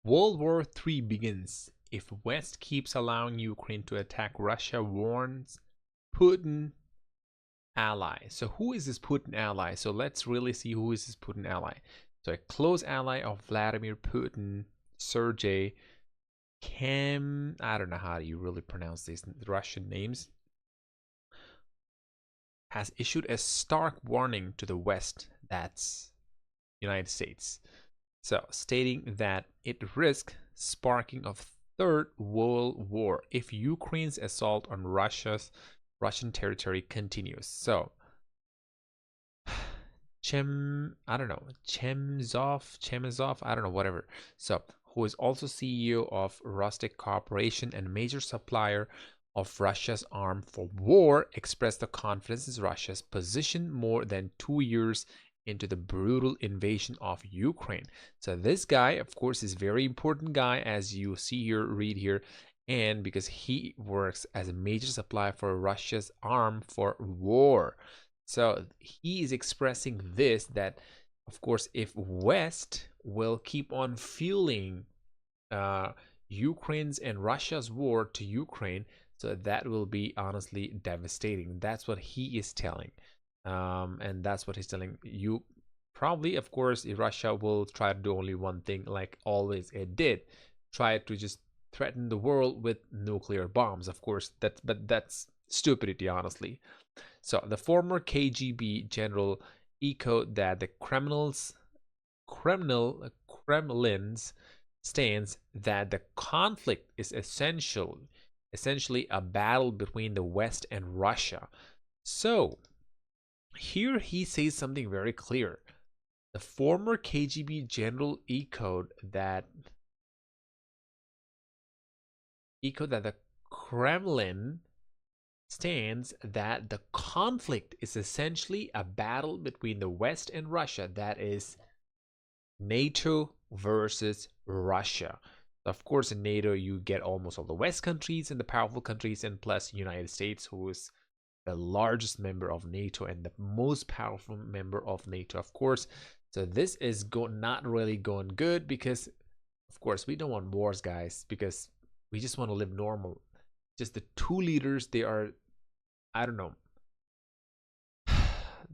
World War III begins if West keeps allowing Ukraine to attack Russia, warns Putin ally. So who is this Putin ally? So let's really see who is this Putin ally. So a close ally of Vladimir Putin, Sergei I don't know how you really pronounce these Russian names, has issued a stark warning to the West, that's United States. So stating that it risks sparking of Third World War if Ukraine's assault on Russian territory continues. So I don't know, Chemezov, I don't know, whatever. So, who is also CEO of Rostec Corporation and major supplier of Russia's arm for war, expressed the confidence in Russia's position more than 2 years into the brutal invasion of Ukraine. So this guy, of course, is a very important guy, as you see here, read here, and because he works as a major supplier for Russia's arm for war. So he is expressing this, that of course if West will keep on fueling Ukraine's and Russia's war to Ukraine, so that will be honestly devastating. That's what he is telling, and that's what he's telling you. Probably, of course, Russia will try to do only one thing, like always it did, try to just threaten the world with nuclear bombs. Of course, but that's stupidity, honestly. So the former KGB general echoed that the Kremlin's stance that the conflict is essentially a battle between the West and Russia. So here he says something very clear. The former KGB general echoed that the Kremlin stands that the conflict is essentially a battle between the West and Russia, that is NATO versus Russia. Of course, in NATO you get almost all the West countries and the powerful countries, and plus United States, who is the largest member of NATO and the most powerful member of NATO, of course. So this is not really going good, because of course we don't want wars, guys, because we just want to live normal. Just the two leaders, they are, I don't know,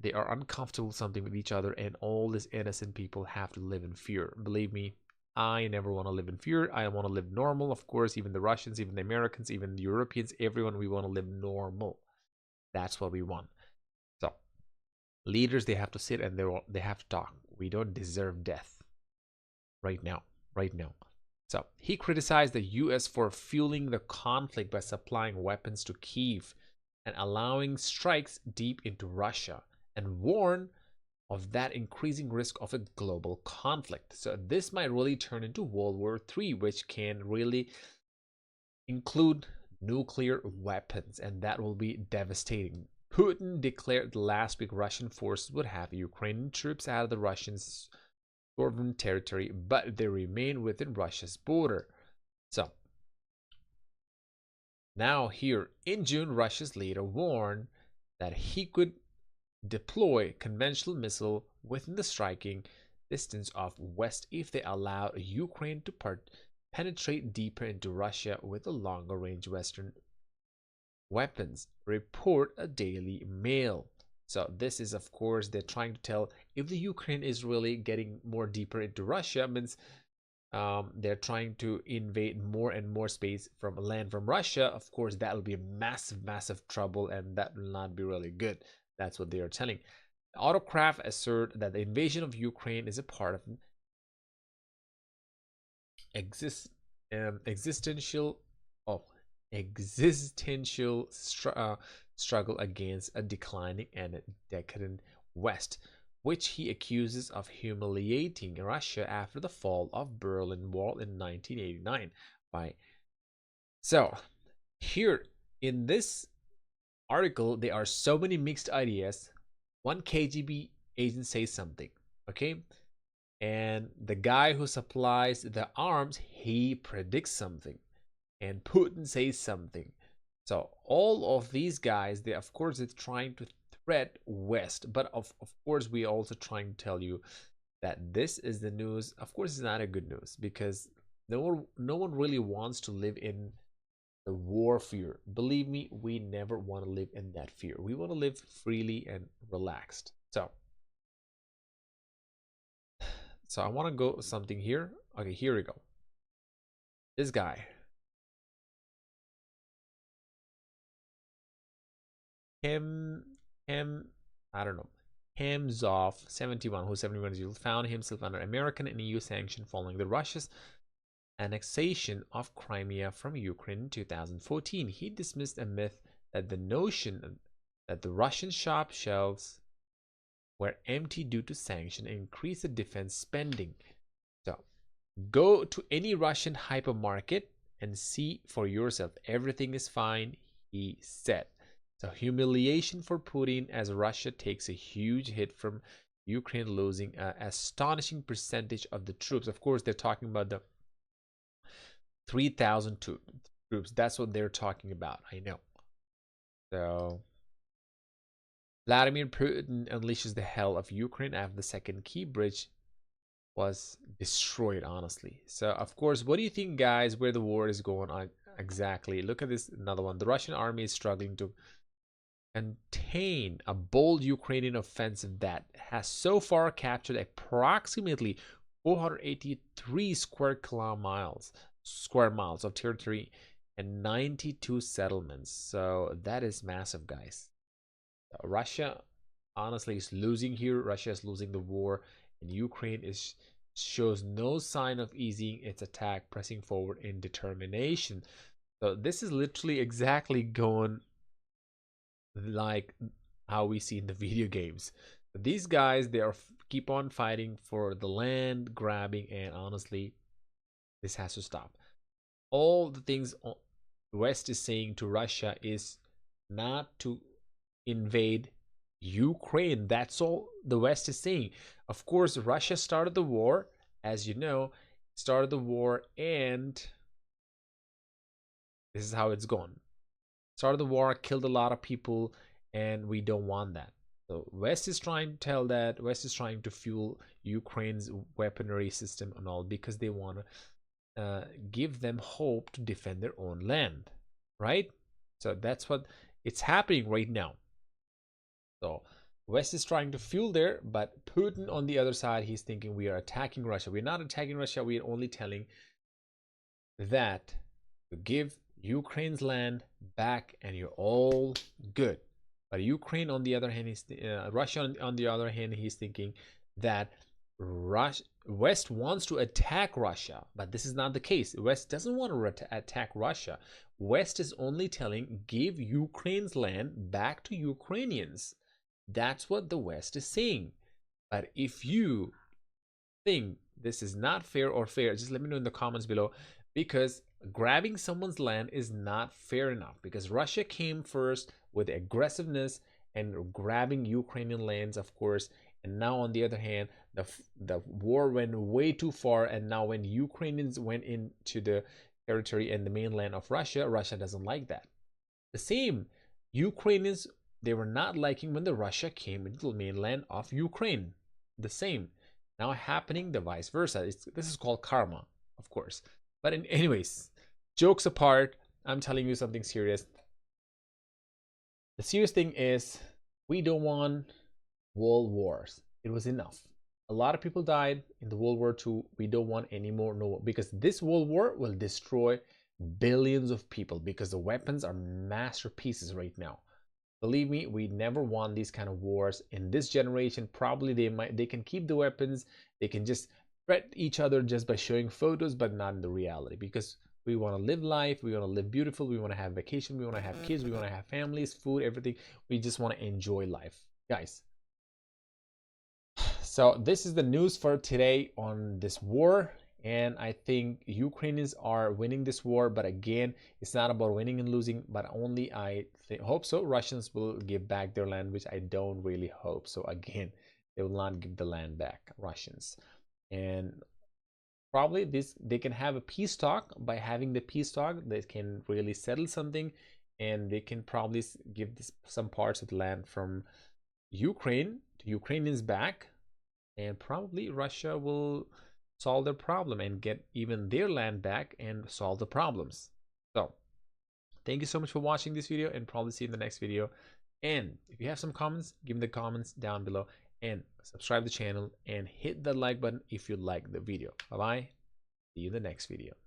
they are uncomfortable with something with each other, and all these innocent people have to live in fear. Believe me, I never want to live in fear. I want to live normal. Of course, even the Russians, even the Americans, even the Europeans, everyone, we want to live normal. That's what we want. So leaders, they have to sit and they have to talk. We don't deserve death right now. So he criticized the US for fueling the conflict by supplying weapons to Kyiv and allowing strikes deep into Russia, and warned of that increasing risk of a global conflict. So this might really turn into World War III, which can really include nuclear weapons, and that will be devastating. Putin declared last week Russian forces would have Ukrainian troops out of the Russian sovereign territory, but they remain within Russia's border. So now here in June, Russia's leader warned that he could deploy conventional missile within the striking distance of West if they allowed Ukraine to penetrate deeper into Russia with a longer range Western weapons, report a Daily Mail. So this is, of course, they're trying to tell, if the Ukraine is really getting more deeper into Russia, means they're trying to invade more and more space from land from Russia. Of course, that will be a massive trouble, and that will not be really good. That's what they are telling. The autocrat assert that the invasion of Ukraine is a part of an existential struggle against a declining and a decadent West, which he accuses of humiliating Russia after the fall of Berlin Wall in 1989. So here in this article, there are so many mixed ideas. One KGB agent says something, okay, and the guy who supplies the arms, he predicts something, and Putin says something. So all of these guys, they of course it's trying to threat West, but of course we also trying to tell you that this is the news. Of course, it's not a good news, because No one really wants to live in the war fear. Believe me, we never want to live in that fear. We want to live freely and relaxed. So I want to go something here. Okay, here we go. This guy, him, him, I don't know, Hemzov 71, who's 71 years old, found himself under American and EU sanction following the Russia's annexation of Crimea from Ukraine in 2014. He dismissed a myth that the notion that the Russian shop shelves were empty due to sanction and increased defense spending. So, go to any Russian hypermarket and see for yourself. Everything is fine, he said. So, humiliation for Putin as Russia takes a huge hit from Ukraine losing an astonishing percentage of the troops. Of course, they're talking about the 3,000 troops. That's what they're talking about. I know. So, Vladimir Putin unleashes the hell of Ukraine after the second key bridge was destroyed, honestly. So, of course, what do you think, guys, where the war is going on exactly? Look at this, another one. The Russian army is struggling to contain a bold Ukrainian offensive that has so far captured approximately 483 square miles of territory and 92 settlements. So that is massive, guys. Russia honestly is losing here. Russia is losing the war, and Ukraine shows no sign of easing its attack, pressing forward in determination. So this is literally exactly going like how we see in the video games. These guys, they are keep on fighting for the land grabbing, and honestly, this has to stop. All the things the West is saying to Russia is not to invade Ukraine. That's all the West is saying. Of course, Russia started the war, as you know, started the war, and this is how it's gone. Started the war, killed a lot of people, and we don't want that. So West is trying to tell that, West is trying to fuel Ukraine's weaponry system and all, because they want to give them hope to defend their own land, right? So that's what it's happening right now. So West is trying to fuel there, but Putin on the other side, he's thinking we are attacking Russia. We're not attacking Russia. We are only telling that to give Ukraine's land back and you're all good. But Ukraine on the other hand, Russia on the other hand, he's thinking that West wants to attack Russia, but this is not the case. West doesn't want to attack Russia. West is only telling, give Ukraine's land back to Ukrainians. That's what the West is saying. But if you think this is not fair or fair, just let me know in the comments below, because grabbing someone's land is not fair enough, because Russia came first with aggressiveness and grabbing Ukrainian lands, of course, and now on the other hand, the war went way too far, and now when Ukrainians went into the territory and the mainland of Russia, Russia doesn't like that. The same, Ukrainians, they were not liking when the Russia came into the mainland of Ukraine. The same now happening, the vice versa. This is called karma, of course. But anyways, jokes apart, I'm telling you something serious. The serious thing is, we don't want world wars. It was enough. A lot of people died in the World War II. We don't want any more, no, because this world war will destroy billions of people, because the weapons are masterpieces right now. Believe me, we never want these kind of wars in this generation. Probably they can keep the weapons, they can just threat each other just by showing photos, but not in the reality, because we want to live life, we want to live beautiful, we want to have vacation, we want to have kids, we want to have families, food, everything. We just want to enjoy life, guys. So this is the news for today on this war, and I think Ukrainians are winning this war, but again, it's not about winning and losing, but only I hope so Russians will give back their land, which I don't really hope so. Again, they will not give the land back, Russians. And probably they can have a peace talk. By having the peace talk, they can really settle something, and they can probably give some parts of the land from Ukraine to Ukrainians back, and probably Russia will solve their problem and get even their land back and solve the problems. So thank you so much for watching this video, and probably see you in the next video. And if you have some comments, give me the comments down below, and subscribe to the channel and hit the like button if you like the video. Bye bye. See you in the next video.